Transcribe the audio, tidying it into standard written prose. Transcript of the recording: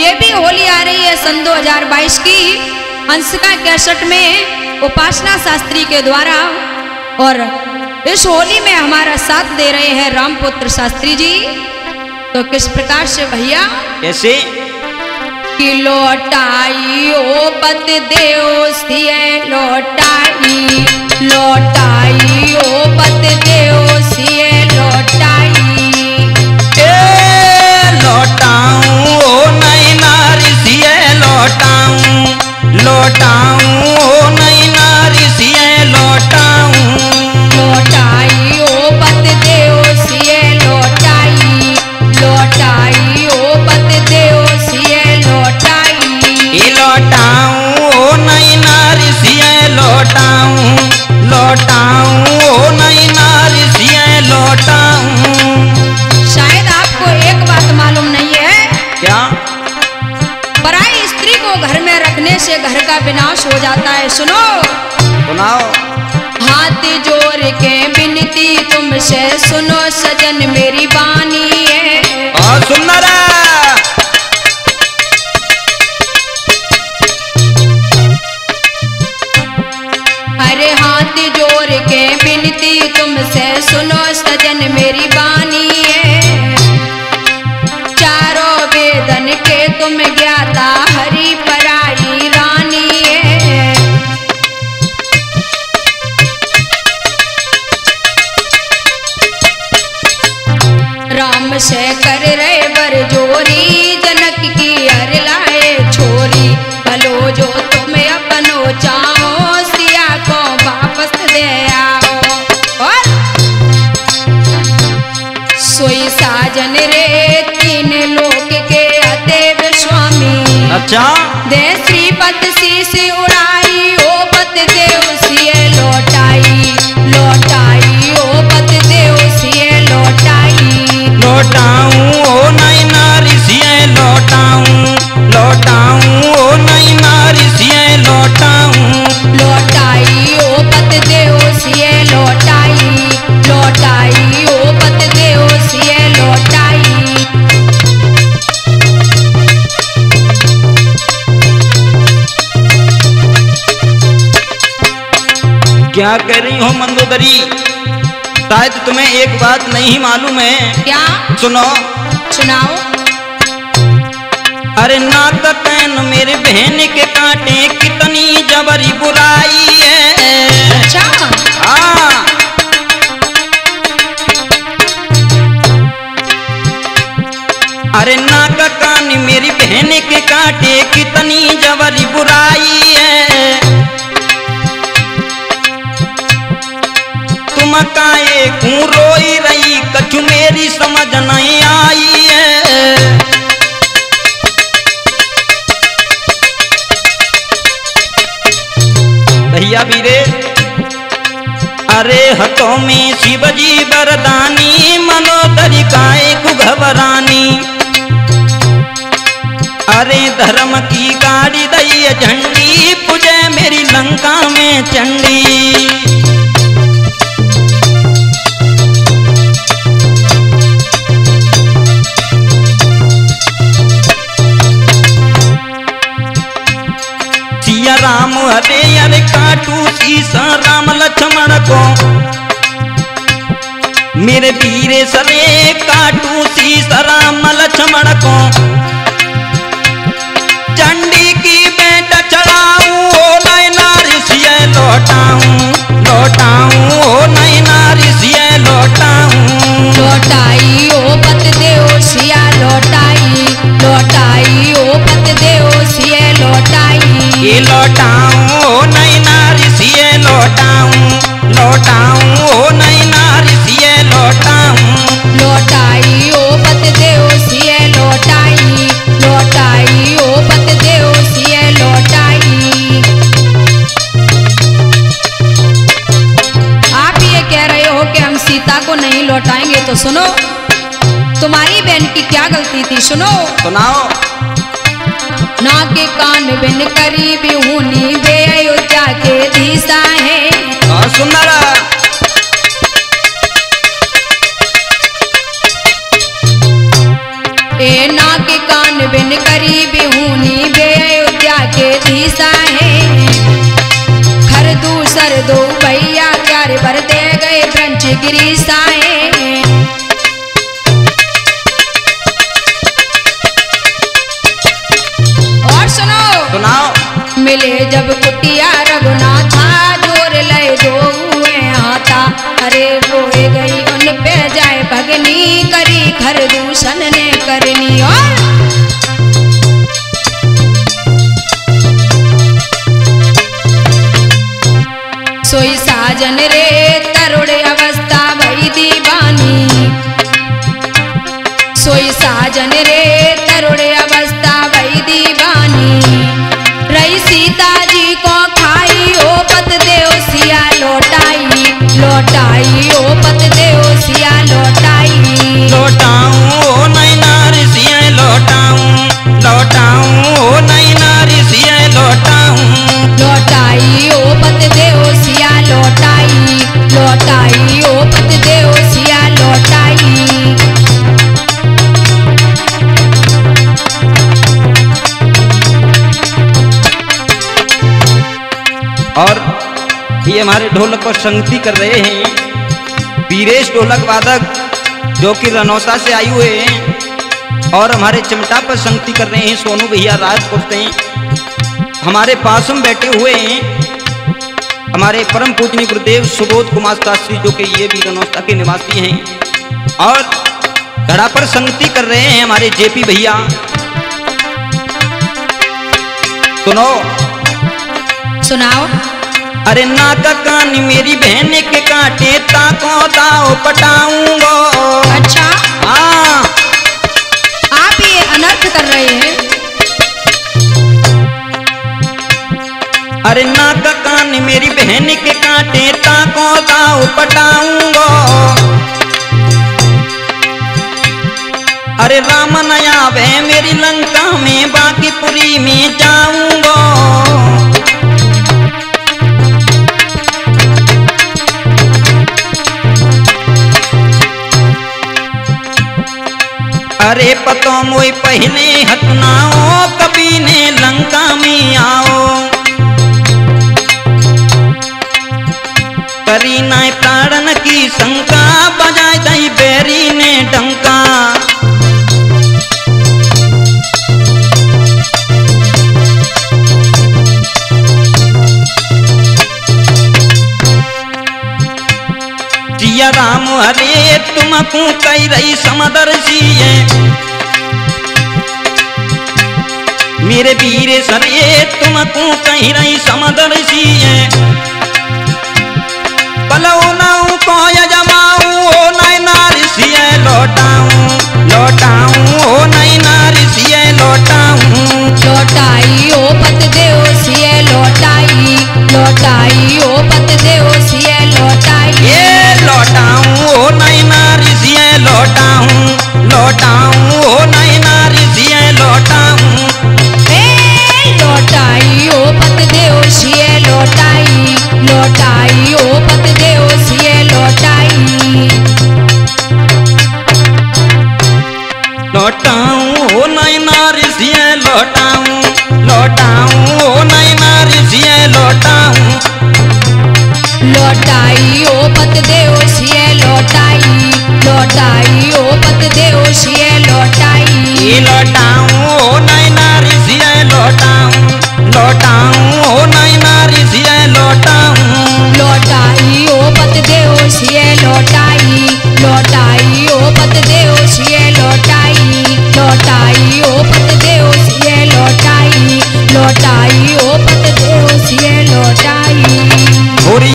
ये भी होली आ रही है सन 2022 की अंशिका कैसेट में उपासना शास्त्री के द्वारा, और इस होली में हमारा साथ दे रहे हैं रामपुत्र शास्त्री जी। तो किस प्रकार से भैया? कैसे? कि लौटाई ओ पत देव सिए लौटाई, लौटाई ओ पत देव सिए लौटाई, लौटाऊं ओ नई नारी सिए लौटाऊं, लौटाऊं ओ नई नारी सिए लौटाऊं, लौटाई ओ पत देव सिए लौटाई, लौटाई ओ पत देव सिए लौटाई, लौटाऊं ओ नई नारी सिए लौटाऊं, लौटाऊं ओ नई नारी सिए लौटाऊं। शायद आपको एक बात मालूम नहीं है क्या? पराई स्त्री को घर में रखने से घर का विनाश हो जाता है। सुनो, सुनाओ। हाथ जोड़ के विनती तुमसे सुनो सजन मेरी बानी है। और सुंदर अरे हाथ जोड़ के विनती तुमसे सुनो सजन मेरी बानी है, चारों वेदन के तुम ज्ञाता हरि पराई रानी है। राम से कर रहे बर जोरी, जनक की हर लाए छोरी, भलो जो तुम अपनो चाहो सिया को वापस दे आओ। और सोई साजन रे तीन लोक के अदेव स्वामी, अच्छा दे श्रीपत शीश उड़ाई ओ पत देव सिए लौटाई, लौटाई ओ पत देव सिए लौटाई, लौटाऊं ओ नई नारी सिए लौटाऊं, लौटाऊं ओ नई नारी सिए लौटाऊं, लौटाई ओ पत देव सिए लौटाई, लौटाई ओ पत देव सिए लौटाई। क्या कह रही हो मंदोदरी? शायद तुम्हें एक बात नहीं मालूम है। क्या? सुनो। सुनाओ। अरे नाक कैन मेरे बहन के कांटे कितनी जबरी बुराई है। अच्छा। हाँ। अरे नाक कान मेरी बहन के कांटे कितनी जबरी बुराई है, तुम काहे क्यों रोई रही कछु मेरी समझ नहीं आई है। भैया वीरे, अरे हथों में शिवजी वरदानी, मनोदरी काहे को घबरानी, अरे धर्म की गाड़ी दई झंडी, पूजे मेरी लंका में चंडी। सिया राम हरे अरे काटू सीसा राम लक्ष्मण को, मेरे वीरे सरे काटू सीसा राम लक्ष्मण को, चंडी की बेटा चढ़ाऊं ओ नई नारी सिए लौटाऊं, लौटाऊं ओ नई नारी सिए लौटाऊं, लौटाई ओ पत देव सिया लौटाई, लौटाई ओ पत देव सिए लौटाई, ये लौटाऊं ओ नई नारी सिए लौटाऊं, लौटाऊं ओ नई नारी सिए लौटाऊं, लौटाई ओ पत देव सिए लौटाई, लौटाई ओ पत देव सिए लौटाई। आप ये कह रहे हो कि हम सीता को नहीं लौटाएंगे, तो सुनो, तुम्हारी बहन की क्या गलती थी? सुनो। सुनाओ। ना के कान बिन करीब हूनी बे अयोध्या के दिशा है। और सुंदर ए ना के कान बिन बिन करी बिहूनी बे अयोध्या के धीसा है खर दूसर दो भैया प्यार भर दे गए ब्रंच गिरी साए। और सुनाओ। मिले जब कुटिया रघुनाथा जोर लय दो हुए हाथा अरे रोए गई उन पे जाए भगनी करी खर दूषण ने करनी। और सोई साजन रे तरुड़े अवस्था भई दीवानी सोई साजन रे तरुड़े अवस्था भई दीवानी रही सीता जी को खाई ओ पत देव सिया लौटाई लौटाई ओ पत देव सिया लौटाई लौटाऊं ओ नैना ऋषिया लौटाऊं लौटाऊं ओ नैना ऋषिया लौटाऊं लौटाई ओ पत देव सिया लौटाई लौटाई ओ पत देव सिया लौटाई। और ये हमारे ढोलक पर संगति कर रहे हैं वीरेश ढोलक वादक जो कि रनौता से आए हुए हैं और हमारे चिमटा पर संगति कर रहे हैं सोनू भैया राजपुर से हमारे पास में बैठे हुए हैं हमारे परम पूजनीय गुरुदेव सुबोध कुमार शास्त्री जो कि ये भी रनौता के निवासी हैं और घड़ा पर संगति कर रहे हैं हमारे जेपी भैया। सुनो सुनाओ। अरे नाक कान मेरी बहन के काटे ताको दाओ पटाऊंगो। अच्छा हाँ आप ये अनर्थ कर रहे हैं। अरे नाक कान मेरी बहन के काटे ताको दाओ पटाऊंगो। अरे राम नया वे मेरी लंका में बांकीपुरी में जाऊंगो। अरे पतो मोई पहले हटनाओ कभी ने लंका में आओ करी नाय प्राणन की शंका बजाय दई बेरी ने डंका। जिया राम हरे तुमको कई रही समदर्शी है मेरे वीरे सरे तुमको कहीं रही समदर्शी है पलौ नौ को